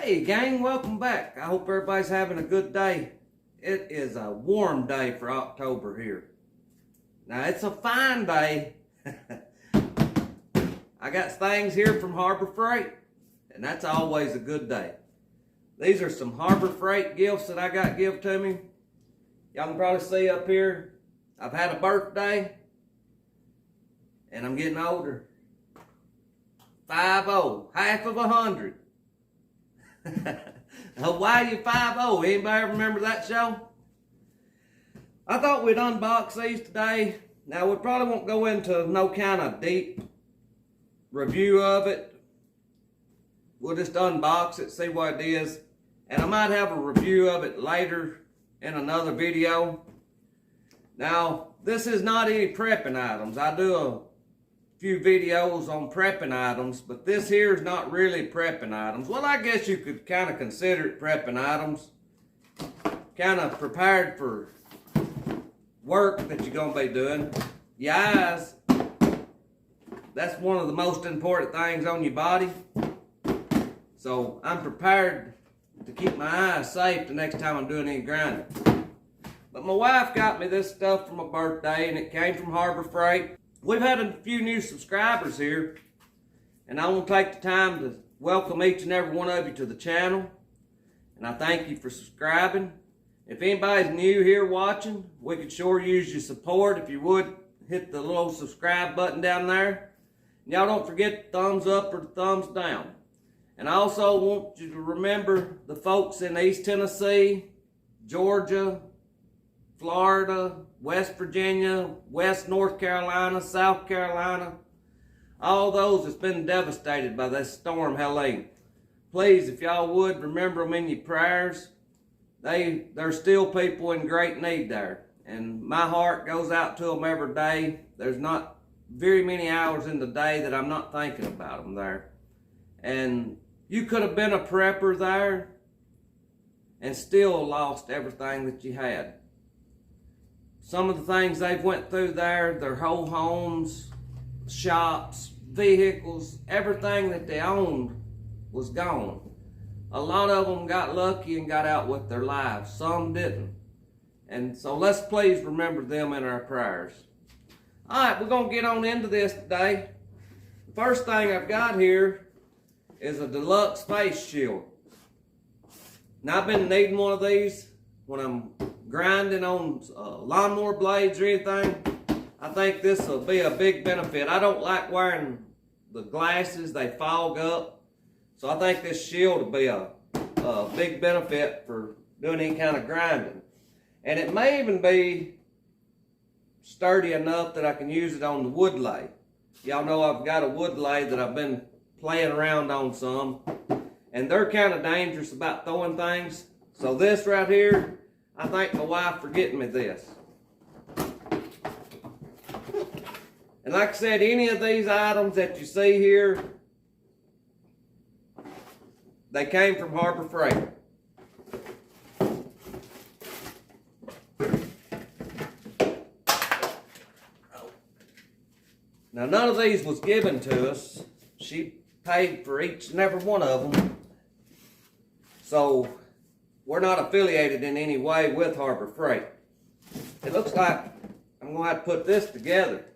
Hey gang, welcome back. I hope everybody's having a good day. It is a warm day for October here. Now it's a fine day. I got things here from Harbor Freight, and that's always a good day. These are some Harbor Freight gifts that I got given to me. Y'all can probably see up here, I've had a birthday, and I'm getting older. 50, half of 100. Hawaii 50. Anybody ever remember that show? I thought we'd unbox these today. Now we probably won't go into no kind of deep review of it. We'll just unbox it, see what it is. And I might have a review of it later in another video. Now, this is not any prepping items. I do a few videos on prepping items, but this here is not really prepping items. Well, I guess you could kind of consider it prepping items. Kind of prepared for work that you're going to be doing. Your eyes, that's one of the most important things on your body. So I'm prepared to keep my eyes safe the next time I'm doing any grinding. But my wife got me this stuff for my birthday, and it came from Harbor Freight. We've had a few new subscribers here, and I want to take the time to welcome each and every one of you to the channel, and I thank you for subscribing. If anybody's new here watching, we could sure use your support. If you would, hit the little subscribe button down there. And y'all don't forget the thumbs up or the thumbs down. And I also want you to remember the folks in East Tennessee, Georgia, Florida, West Virginia, West North Carolina, South Carolina, all those that's been devastated by this storm Helene. Please, if y'all would, remember them in your prayers. There's still people in great need there. And my heart goes out to them every day. There's not very many hours in the day that I'm not thinking about them there. And you could have been a prepper there and still lost everything that you had. Some of the things they've went through there, their whole homes, shops, vehicles, everything that they owned was gone. A lot of them got lucky and got out with their lives. Some didn't. And so let's please remember them in our prayers. All right, we're going to get on into this today. The first thing I've got here is a deluxe face shield. Now, I've been needing one of these when I'm grinding on lawnmower blades or anything. I think this will be a big benefit. I don't like wearing the glasses, they fog up. So I think this shield will be a big benefit for doing any kind of grinding. And it may even be sturdy enough that I can use it on the wood lathe. Y'all know I've got a wood lathe that I've been playing around on some. And they're kind of dangerous about throwing things. So this right here, I thank my wife for getting me this. And like I said, any of these items that you see here, they came from Harbor Freight. Now, none of these was given to us. She paid for each and every one of them. So we're not affiliated in any way with Harbor Freight. It looks like I'm going to have to put this together.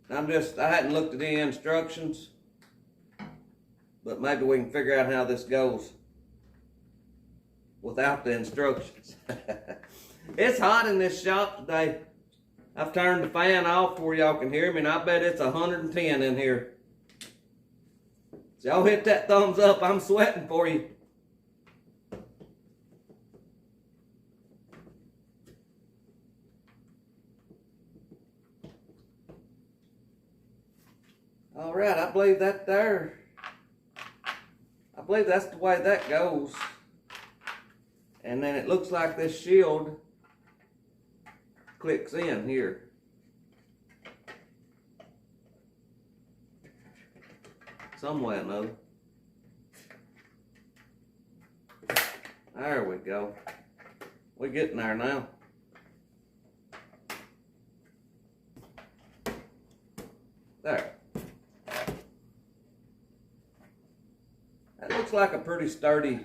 I hadn't looked at the instructions, but maybe we can figure out how this goes without the instructions. It's hot in this shop today. I've turned the fan off before y'all can hear me, and I bet it's 110 in here. So y'all hit that thumbs up. I'm sweating for you. All right, I believe that there. I believe that's the way that goes. And then it looks like this shield clicks in here. Some way or another. There we go. We're getting there now. There. That looks like a pretty sturdy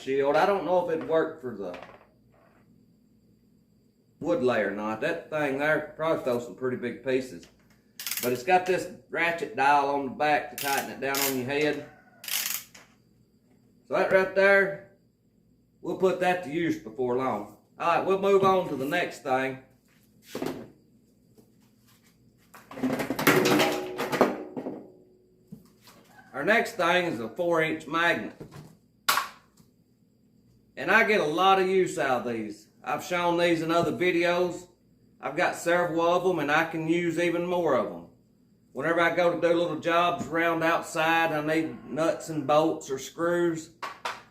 shield. I don't know if it'd work for the wood layer or not. That thing there could probably throw some pretty big pieces. But it's got this ratchet dial on the back to tighten it down on your head. So that right there, we'll put that to use before long. Alright, we'll move on to the next thing. Our next thing is a 4-inch magnet. And I get a lot of use out of these. I've shown these in other videos. I've got several of them and I can use even more of them. Whenever I go to do little jobs around outside, I need nuts and bolts or screws,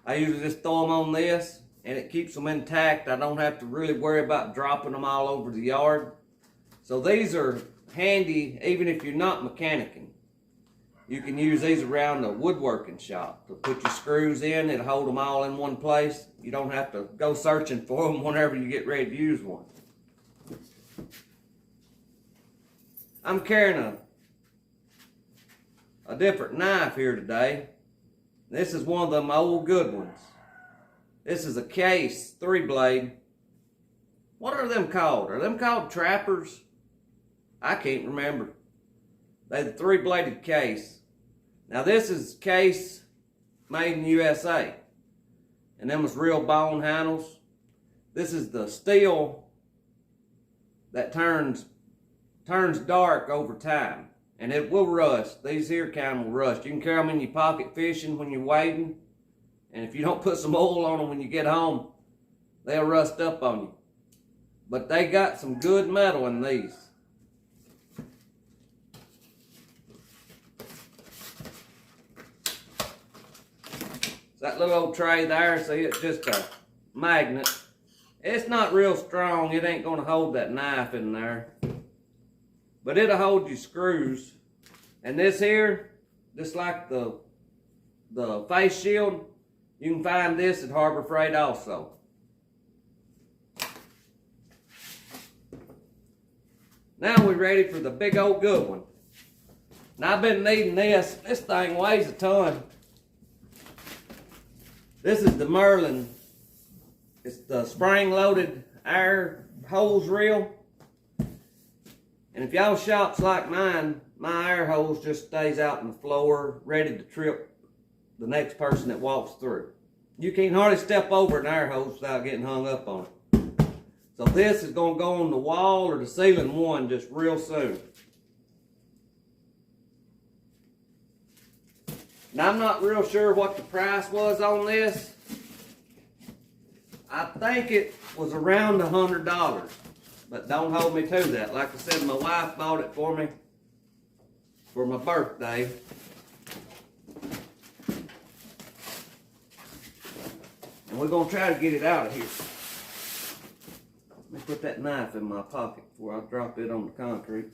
I usually just throw them on this and it keeps them intact. I don't have to really worry about dropping them all over the yard. So these are handy even if you're not mechanicking. You can use these around the woodworking shop to put your screws in and hold them all in one place. You don't have to go searching for them whenever you get ready to use one. I'm carrying a different knife here today. This is one of them old good ones. This is a Case 3-blade. What are them called? Are them called trappers? I can't remember. They're the 3-bladed Case. Now this is Case made in USA. And them was real bone handles. This is the steel that turns dark over time. And it will rust. These here kind will rust. You can carry them in your pocket fishing when you're wading. And if you don't put some oil on them when you get home, they'll rust up on you. But they got some good metal in these. That little old tray there, see, it's just a magnet. It's not real strong. It ain't gonna hold that knife in there. But it'll hold your screws. And this here, just like the face shield, you can find this at Harbor Freight also. Now we're ready for the big old good one. Now I've been needing this. This thing weighs a ton. This is the Merlin. It's the spring-loaded air hose reel. And if y'all shops like mine, my air hose just stays out on the floor, ready to trip the next person that walks through. You can't hardly step over an air hose without getting hung up on it. So this is going to go on the wall or the ceiling one just real soon. Now I'm not real sure what the price was on this. I think it was around $100, but don't hold me to that. Like I said, my wife bought it for me for my birthday. And we're gonna try to get it out of here. Let me put that knife in my pocket before I drop it on the concrete.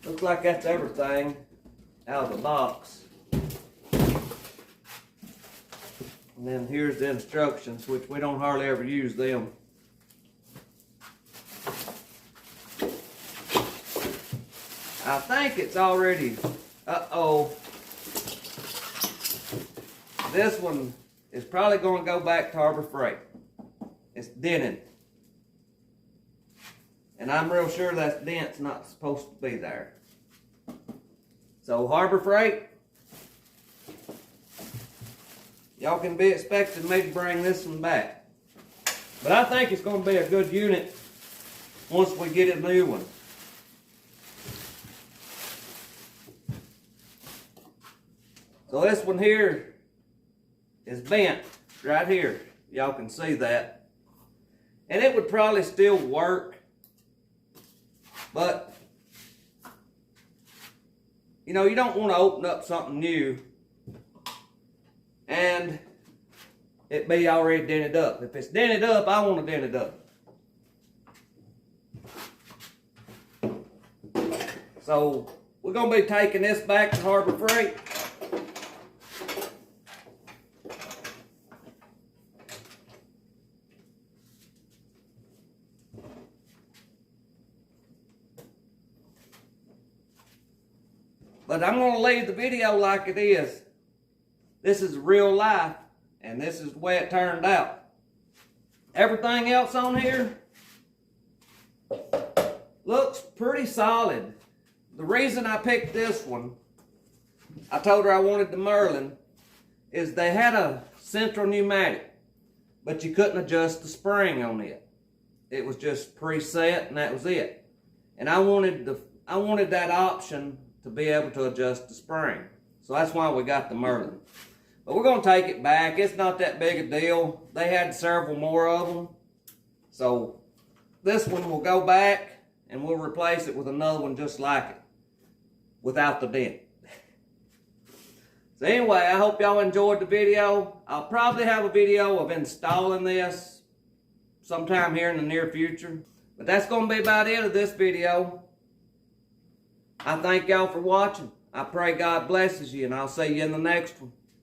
Looks like that's everything out of the box. And then here's the instructions, which we don't hardly ever use them. I think it's already, this one is probably going to go back to Harbor Freight. It's dented. And I'm real sure that dent's not supposed to be there. So Harbor Freight, y'all can be expecting me to bring this one back. But I think it's going to be a good unit once we get a new one. So this one here is bent right here. Y'all can see that. And it would probably still work. But, you know, you don't want to open up something new and it be already dented up. If it's dented up, I want to dent it up. So, we're going to be taking this back to Harbor Freight. But I'm going to leave the video like it is. This is real life, and this is the way it turned out. Everything else on here looks pretty solid. The reason I picked this one, I told her I wanted the Merlin, is they had a central pneumatic, but you couldn't adjust the spring on it. It was just preset, and that was it. And I wanted that option to be able to adjust the spring. So that's why we got the Merlin. But we're going to take it back. It's not that big a deal. They had several more of them. So this one will go back, and we'll replace it with another one just like it, without the dent. So anyway, I hope y'all enjoyed the video. I'll probably have a video of installing this sometime here in the near future. But that's going to be about it of this video. I thank y'all for watching. I pray God blesses you, and I'll see you in the next one.